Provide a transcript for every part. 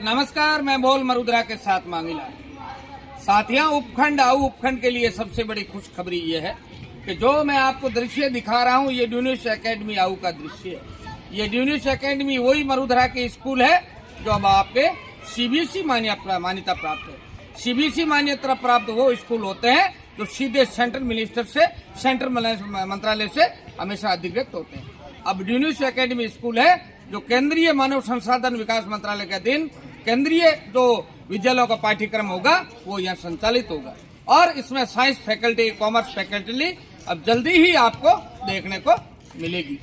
नमस्कार, मैं बोल मरुद्रा के साथ मांगीलाल। साथियों, उपखंड आऊ उपखंड के लिए सबसे बड़ी खुशखबरी ये है कि जो मैं आपको दृश्य दिखा रहा हूँ, ये ड्यूनिश एकेडमी आऊ का दृश्य है। ये ड्यूनिश एकेडमी वही मरुद्रा के स्कूल है जो अब आपके सीबीएसई मान्यता प्राप्त है। सीबीएसई मान्यता प्राप्त वो स्कूल होते हैं जो सीधे सेंट्रल मंत्रालय से हमेशा अधिकृत होते हैं। अब ड्यूनिश एकेडमी स्कूल है जो केंद्रीय मानव संसाधन विकास मंत्रालय के अधीन केंद्रीय जो विद्यालयों का पाठ्यक्रम होगा वो यहाँ संचालित होगा और इसमें साइंस फैकल्टी, कॉमर्स फैकल्टी अब जल्दी ही आपको देखने को मिलेगी।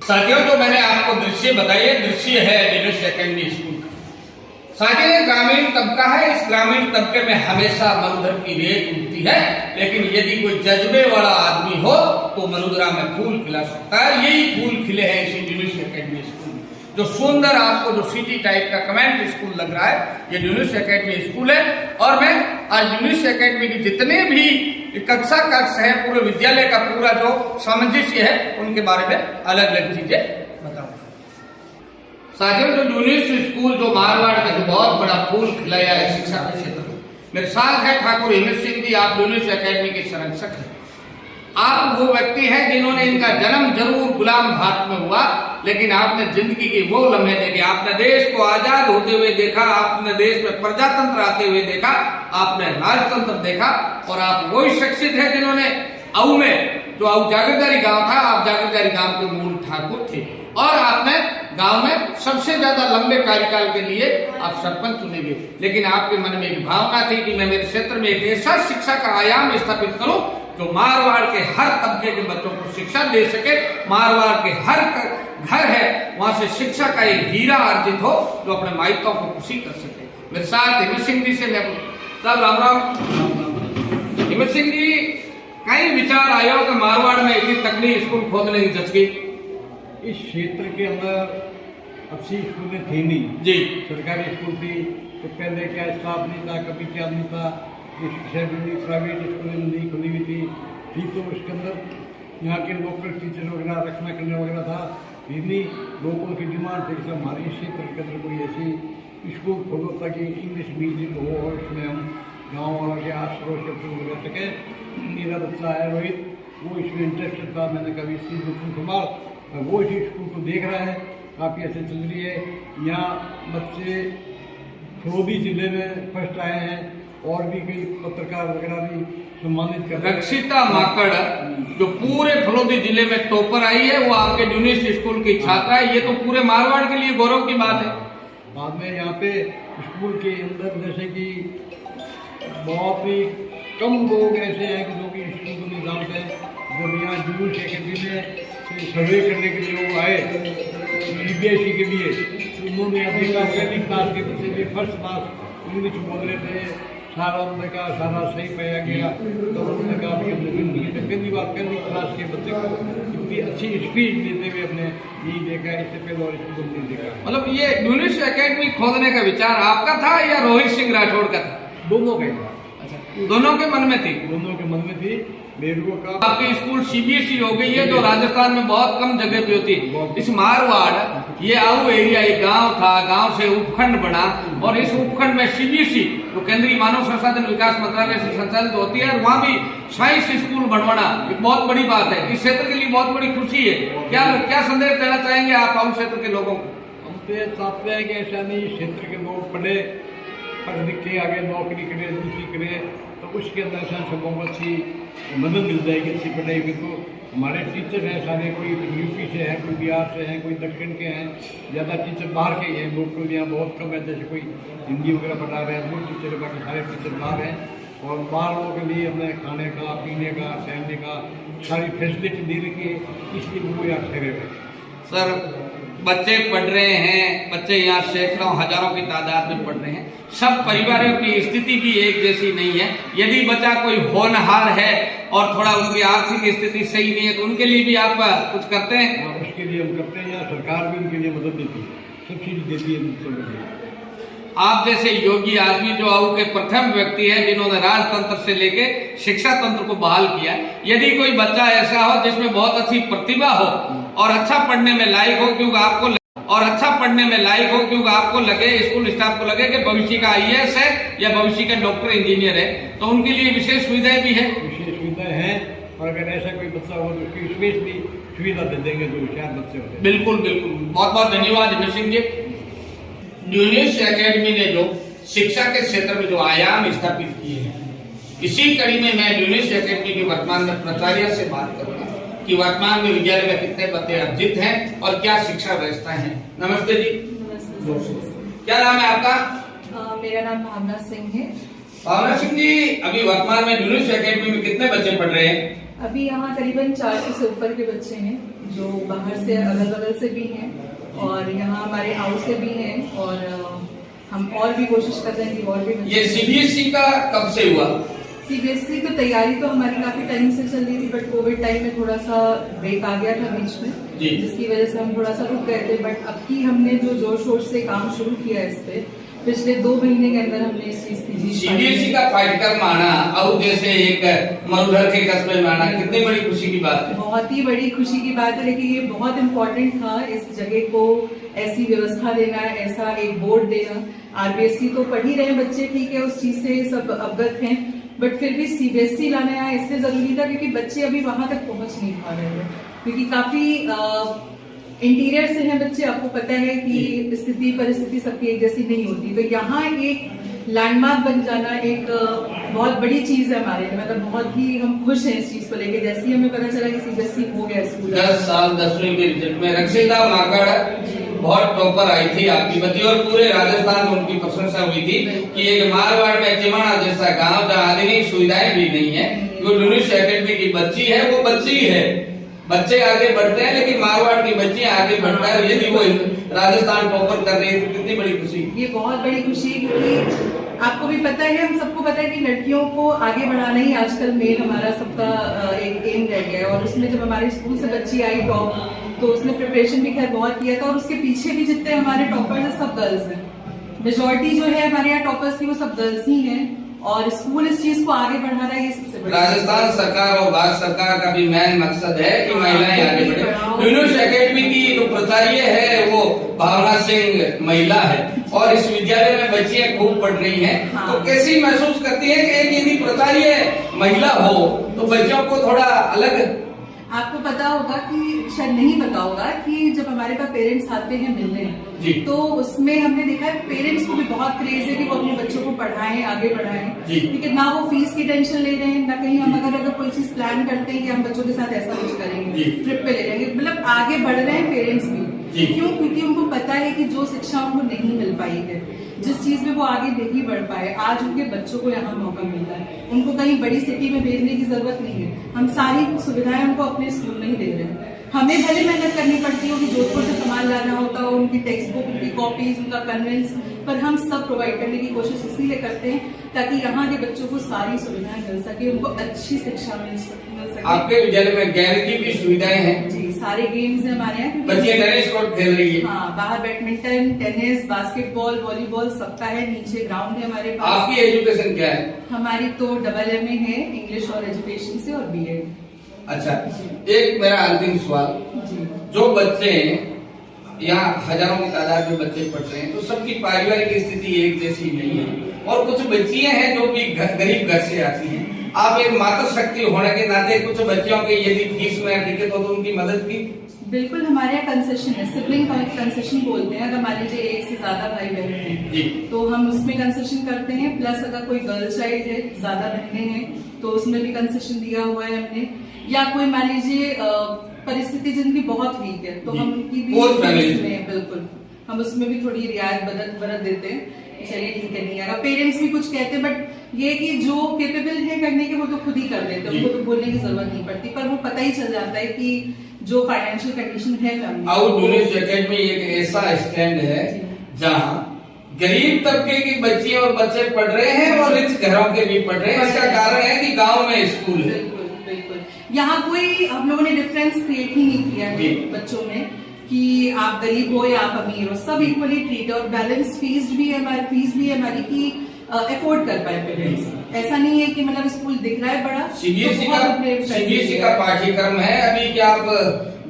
साथियों, जो मैंने आपको दृश्य बताया, दृश्य है ड्यूनिश एकेडमी स्कूल का। साथियों, ग्रामीण तबका है। इस ग्रामीण तबके में हमेशा मरुधर की रेत उगती है, लेकिन यदि कोई जज्बे वाला आदमी हो तो मरुद्रा में फूल खिला सकता है। यही फूल खिले हैं इसी ड्यूनिश एकेडमी स्कूल में। जो सुंदर आपको जो सिटी टाइप का कमेंट स्कूल लग रहा है, ये ड्यूनिश एकेडमी स्कूल है। और मैं आज ड्यूनिश एकेडमी की जितने भी कक्ष है, पूरे विद्यालय का पूरा जो सामंजस्य है, उनके बारे में अलग अलग चीजें बताऊंगा। साथियों, जो ड्यूनिश स्कूल जो मारवाड़ का जो बहुत बड़ा फूल खिलाया है शिक्षा के क्षेत्र में, मेरे साथ है ठाकुर हिम्मत सिंह जी। आप ड्यूनिश एकेडमी के संरक्षक हैं। आप वो व्यक्ति हैं जिन्होंने इनका जन्म जरूर गुलाम भारत में हुआ, लेकिन आपने जिंदगी के वो लम्हे देखे। आपने देश को आजाद होते हुए देखा, आपने देश में प्रजातंत्र आते हुए देखा, आपने राजतंत्र देखा। और आप वही शख्सियत है जिन्होंने आऊ में जो आऊ जागीरदारी गांव था, आप जागीरदारी गांव के मूल ठाकुर थे और आपने गांव में सबसे ज्यादा लंबे कार्यकाल के लिए आप सरपंच चुने गए। लेकिन आपके मन में एक भावना थी कि मैं मेरे क्षेत्र में एक ऐसा शिक्षा का आयाम स्थापित करूं जो मारवाड़ के हर तबके के बच्चों को शिक्षा दे सके। मारवाड़ के हर घर है वहां से शिक्षा का एक हीरा अर्जित हो जो अपने माइकों को खुशी कर सके। मेरे साथ हिम्मत सिंह जी से मैं सब राम राम। हिम्मत सिंह जी, कई विचार आयो कि मारवाड़ में इतनी तकनीक स्कूल खोलने की जच गई। इस क्षेत्र के अंदर अच्छी स्कूलें थी नहीं जी। सरकारी स्कूल थी तो पहले क्या स्टाफ नहीं था, कभी क्या नहीं था, प्राइवेट स्कूलें नहीं खुली हुई थी तो उसके अंदर यहाँ के लोकल टीचर वगैरह रखना करने वगैरह था। इतनी लोगों की डिमांड थी कि हमारे क्षेत्र के अंदर कोई ऐसी स्कूल खोलो ताकि इंग्लिश मीडियम हो और इसमें हम गाँव वालों के आस पड़ोस के रह सके। मेरा बच्चा है रोहित, वो इसमें इंटरेस्टेड था। मैंने कभी इस चीज़ को संभाल वो इसी स्कूल को देख रहा है, काफ़ी अच्छे चल रही है। यहाँ बच्चे फलोदी जिले में फर्स्ट आए हैं और भी कई पत्रकार वगैरह भी सम्मानित कर रहे हैं। रक्षिता माकड़ जो पूरे फलोदी जिले में टॉपर आई है, वो आपके ड्यूनिश स्कूल की छात्रा है। ये तो पूरे मारवाड़ के लिए गौरव की बात है। बाद में यहाँ पे स्कूल के अंदर जैसे कि बहुत ही कम लोग ऐसे हैं कि जो कि स्कूल को नहीं जानते हैं। जब यहाँ ड्यूनिश एकेडमी में सर्वे करने के लिए वो आए सीबीएसई के लिए, तो उन्होंने अपनी पहली क्लास के बच्चे भी फर्स्ट क्लास इंग्लिश बोल रहे थे। सारा उन्होंने कहा सारा सही पाया गया तो उन्होंने कहा कि हमने पहली बार पहली क्लास के बच्चे को इतनी अच्छी स्पीच देते हुए अपने नहीं देखा, इससे पहले और स्कूल नहीं देखा। मतलब ये ड्यूनिश एकेडमी खोलने का विचार आपका था या रोहित सिंह राठौड़ का था? दोनों का ही था। अच्छा, दोनों के मन में थी? दोनों के मन में थी। मेरे का आपकी स्कूल सीबीएसई हो गई है जो राजस्थान में बहुत कम जगह पे होती है। इस मारवाड़ ये आऊ एरिया एक गांव था, गांव से उपखंड बना और इस उपखंड में सीबीएसई जो केंद्रीय मानव संसाधन विकास मंत्रालय से संचालित होती है, और वहाँ भी साइंस स्कूल बनवाना एक बहुत बड़ी बात है। इस क्षेत्र के लिए बहुत बड़ी खुशी है। क्या संदेश देना चाहेंगे आप आऊ क्षेत्र के लोगों को? हम तो चाहते हैं कि ऐसा नहीं क्षेत्र के लोग पढ़े पढ़ लिख के आगे नौकरी करें, दूसरी करें, तो उसके अंदर से सबको अच्छी मदद मिल जाएगी। अच्छी पढ़ाई में तो हमारे टीचर हैं सारे, कोई यूपी से हैं, कोई बिहार से हैं, कोई दक्षिण के हैं, ज़्यादा टीचर बाहर के हैं। लोकल यहाँ बहुत कम है, जैसे कोई हिंदी वगैरह पढ़ा रहे हैं वो टीचर, बाकी सारे टीचर बाहर हैं। और बाहर लोगों के लिए हमने खाने का, पीने का, सहने का सारी फैसिलिटी दे रखी है, इसलिए वो यहाँ ठहरे हुए। सर, बच्चे पढ़ रहे हैं, बच्चे यहाँ सैकड़ों हजारों की तादाद में पढ़ रहे हैं। सब परिवारों की स्थिति भी एक जैसी नहीं है। यदि बच्चा कोई होनहार है और थोड़ा उनकी आर्थिक स्थिति सही नहीं है तो उनके लिए भी आप कुछ करते हैं? उसके लिए हम करते हैं। यहाँ सरकार भी उनके लिए मदद देती है, सब्सिडी देती है। आप जैसे योगी आदमी जो आऊ के प्रथम व्यक्ति है जिन्होंने राजतंत्र से लेके शिक्षा तंत्र को बहाल किया, यदि कोई बच्चा ऐसा हो जिसमें बहुत अच्छी प्रतिभा हो और अच्छा पढ़ने में लायक हो, क्योंकि आपको और अच्छा पढ़ने में लायक हो, क्योंकि आपको लगे, स्कूल स्टाफ को लगे कि भविष्य का IAS है या भविष्य का डॉक्टर इंजीनियर है, तो उनके लिए विशेष सुविधाएं भी है। विशेष सुविधाएं हैं, और अगर ऐसा कोई बच्चा हो तो उसकी विशेष भी सुविधा दे देंगे जो होशियार बच्चे होते हैं। बिल्कुल बिल्कुल, बहुत बहुत धन्यवाद हिमेश सिंह जी। ड्यूनिश एकेडमी ने जो शिक्षा के क्षेत्र में जो आयाम स्थापित किए हैं, इसी कड़ी में मैं ड्यूनिश एकेडमी की वर्तमान में प्राचार्य से बात करूंगा कि वर्तमान में विद्यालय में कितने बच्चे अर्जित हैं और क्या शिक्षा व्यवस्था है। नमस्ते जी। नमस्ते। क्या नाम है आपका? मेरा नाम भावना सिंह है। भावना सिंह जी, अभी वर्तमान में ड्यूनिश एकेडमी में कितने बच्चे पढ़ रहे हैं? अभी यहाँ करीबन 400 से ऊपर के बच्चे हैं, जो बाहर से अगल बगल से भी हैं और यहाँ हमारे हाउस से भी हैं, और हम और भी कोशिश कर रहे हैं कि और भी बच्चे। ये CBSE का कब से हुआ? CBSE की तैयारी तो हमारी काफी टाइम से चल रही थी, बट कोविड टाइम में थोड़ा सा ब्रेक आ गया था बीच में, जिसकी वजह से हम थोड़ा सा रुक गए थे। बट अब की हमने जो जोर शोर से काम शुरू किया इस पे, पिछले 2 महीने के अंदर हमने इस चीज की जीत। CBSE का पाठ्यक्रम आना और जैसे एक मरुधर के कस्बे में आना कितनी बड़ी खुशी की बात है। बहुत ही बड़ी खुशी की बात है, लेकिन ये बहुत इम्पोर्टेंट था इस जगह को ऐसी व्यवस्था देना, ऐसा एक बोर्ड देना। RBSE तो पढ़ ही रहे बच्चे, ठीक है, उस चीज से सब अवगत हैं, बट फिर भी CBSE लाना यहाँ इसलिए जरूरी था क्योंकि बच्चे अभी वहां तक पहुंच नहीं पा रहे हैं, क्योंकि काफी इंटीरियर से हैं बच्चे। आपको पता है कि स्थिति परिस्थिति सबकी एक जैसी नहीं होती, तो यहाँ एक लैंडमार्क बन जाना एक बहुत बड़ी चीज है हमारे लिए। मतलब बहुत ही हम खुश हैं इस चीज को लेके। जैसे ही हमें पता चला कि CBSE हो गया स्कूल, 10 साल 10वीं के रिजल्ट में रक्षिता माकड़ बहुत टॉपर आई थी आपकी बच्ची, और पूरे राजस्थान में उनकी प्रशंसा हुई थी कि एक मारवाड़ में चिमाड़ा जैसा गांव जहाँ आधुनिक सुविधाएं भी नहीं है, वो ड्यूनिश एकेडमी की बच्ची है, वो बच्ची है। बच्चे आगे बढ़ते हैं, लेकिन मारवाड़ की बच्चियां आगे बढ़ता है। यदि वो राजस्थान टॉपर कर रही है तो कितनी बड़ी खुशी। ये बहुत बड़ी खुशी है, क्योंकि आपको भी पता है, हम सबको पता है कि लड़कियों को आगे बढ़ाना ही आजकल मेन हमारा सबका एक एम रह गया है। और उसमें जब हमारे स्कूल से बच्ची आई टॉप, तो उसने प्रिपरेशन भी खैर बहुत किया था, और उसके पीछे भी जितने हमारे टॉपर्स हैं सब गर्ल्स हैं। मेजोरिटी जो है हमारे यहाँ टॉपर्स की वो सब गर्ल्स ही हैं, और स्कूल इस चीज को आगे बढ़ा रहा है, ये सबसे बड़ी। राजस्थान सरकार और भारत सरकार का भी मेन मकसद है कि महिलाएं आगे बढ़े। ड्यूनिश एकेडमी की जो प्राचार्य है वो भावना सिंह महिला है, और इस विद्यालय में बच्चियां खूब पढ़ रही हैं। तो कैसी महसूस करती है कि एक यदि प्राचार्य महिला हो तो बच्चों को थोड़ा अलग। आपको पता होगा कि शायद नहीं पता होगा कि जब हमारे पास पेरेंट्स आते हैं मिलने, तो उसमें हमने देखा है पेरेंट्स को भी बहुत क्रेज है कि वो अपने बच्चों को पढ़ाएं, आगे बढ़ाएं। ठीक है, ना वो फीस की टेंशन ले रहे हैं, ना कहीं हम अगर कोई चीज प्लान करते हैं कि हम बच्चों के साथ ऐसा कुछ करेंगे, ट्रिप पे ले जाएंगे, मतलब आगे बढ़ रहे हैं पेरेंट्स भी। क्यों? क्योंकि उनको पता है कि जो शिक्षा उनको नहीं मिल पाई है, जिस चीज में वो आगे नहीं बढ़ पाए, आज उनके बच्चों को यहाँ मौका मिलता है। उनको कहीं बड़ी सिटी में भेजने की जरूरत नहीं है, हम सारी सुविधाएं उनको अपने स्कूल में ही दे रहे हैं। हमें भले मेहनत करनी पड़ती हो कि जोधपुर से सामान लाना होता हो, उनकी टेक्स्ट बुक, उनकी कॉपीज, उनका कन्वेंस, पर हम सब प्रोवाइड करने की कोशिश इसीलिए करते हैं ताकि यहाँ के बच्चों को सारी सुविधाएं मिल सके, उनको अच्छी शिक्षा मिल सके। आपके विद्यालय में गेम की भी सुविधाएं हैं? जी, सारे गेम्स है हमारे यहाँ। बच्चियां टेनिस कोर्ट खेल रही है? हाँ, बाहर बैडमिंटन, टेनिस, बास्केटबॉल, वॉलीबॉल सबका है। नीचे ग्राउंड है हमारे पास। आपकी एजुकेशन क्या है? हमारी तो AA है, इंग्लिश और एजुकेशन से, और BEd। अच्छा, एक मेरा अंतिम सवाल, जो बच्चे यहाँ हजारों की तादाद में बच्चे पढ़ रहे हैं, तो सबकी पारिवारिक स्थिति एक जैसी नहीं है, और कुछ बच्चियां हैं जो भी गरीब घर से आती हैं। आप एक माता शक्ति होने के नाते कुछ बच्चियों के यदि फीस में दिक्कत हो तो उनकी मदद की? बिल्कुल, हमारे यहाँ कंसेशन है, सिबलिंग कंसेशन बोलते हैं। अगर मान लीजिए एक से ज्यादा भाई बहन हैं तो हम उसमें कंसेशन करते हैं। प्लस अगर कोई गर्ल चाइल्ड है, ज्यादा बहनें हैं, तो उसमें भी कंसेशन दिया हुआ है हमने। या कोई मान लीजिए परिस्थिति जिनकी बहुत वीक है, तो हम उनकी भी बिल्कुल हम उसमें भी थोड़ी रियायत बरत देते हैं। चलिए ठीक है, नहीं अगर पेरेंट्स भी कुछ कहते हैं, बट ये कि जो केपेबल है करने के वो तो खुद ही कर देते हैं, उनको तो बोलने की जरूरत नहीं पड़ती, पर वो पता ही चल जाता है कि जो फाइनेंशियल कंडीशन है फैमिली। ड्यूनिश एकेडमी एक ऐसा स्टैंड है जहाँ गरीब तबके की बच्चियां और बच्चे पढ़ रहे हैं और रिच घरों के भी पढ़ रहे हैं। इसका कारण है कि गांव में स्कूल है। बिल्कुल बिल्कुल, यहाँ कोई हम लोगों ने डिफरेंस क्रिएट ही नहीं किया है बच्चों में कि आप गरीब हो या आप अमीर हो, सब इक्वली ट्रीट है। और बैलेंस फीस भी है हमारी की अफोर्ड कर पाए पेरेंट्स। ऐसा नहीं है कि मतलब स्कूल दिख रहा है बड़ा। CBSE का पाठ्यक्रम है। अभी क्या आप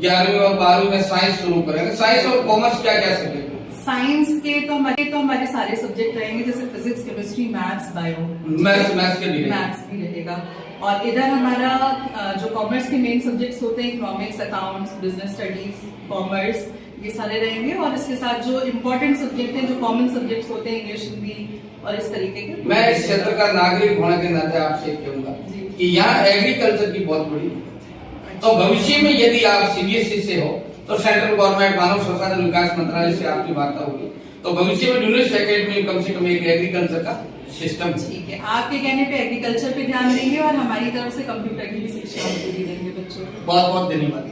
11वीं और 12वीं में साइंस शुरू करेंगे। साइंस और कॉमर्स क्या क्या सब्जेक्ट? साइंस के तो हमारे सारे सब्जेक्ट रहेंगे, जैसे physics, chemistry, maths, bio. Maths के भी मैथ्स भी रहेगा। और इधर हमारा जो कॉमर्स के मेन सब्जेक्ट्स होते हैं, economics, accounts, business studies, commerce, ये सारे रहेंगे। और इसके साथ जो इम्पोर्टेंट सब्जेक्ट हैं, जो कॉमन सब्जेक्ट्स होते हैं, इंग्लिश, हिंदी और इस तरीके के। मैं इस क्षेत्र का नागरिक होने के नाते आपसे कहूंगा कि यहाँ एग्रीकल्चर की बहुत बड़ी, तो भविष्य में यदि आप सीबीएसई से हो तो सेंट्रल गवर्नमेंट मानव संसाधन विकास मंत्रालय से आपकी वार्ता होगी, तो भविष्य में यूनिवर्सिटी एकेडमी में कम से कम एक एग्रीकल्चर का सिस्टम। ठीक है, आपके कहने पे एग्रीकल्चर पे ध्यान देंगे और हमारी तरफ से कंप्यूटर की भी शिक्षा देंगे बच्चों को। बहुत बहुत धन्यवाद।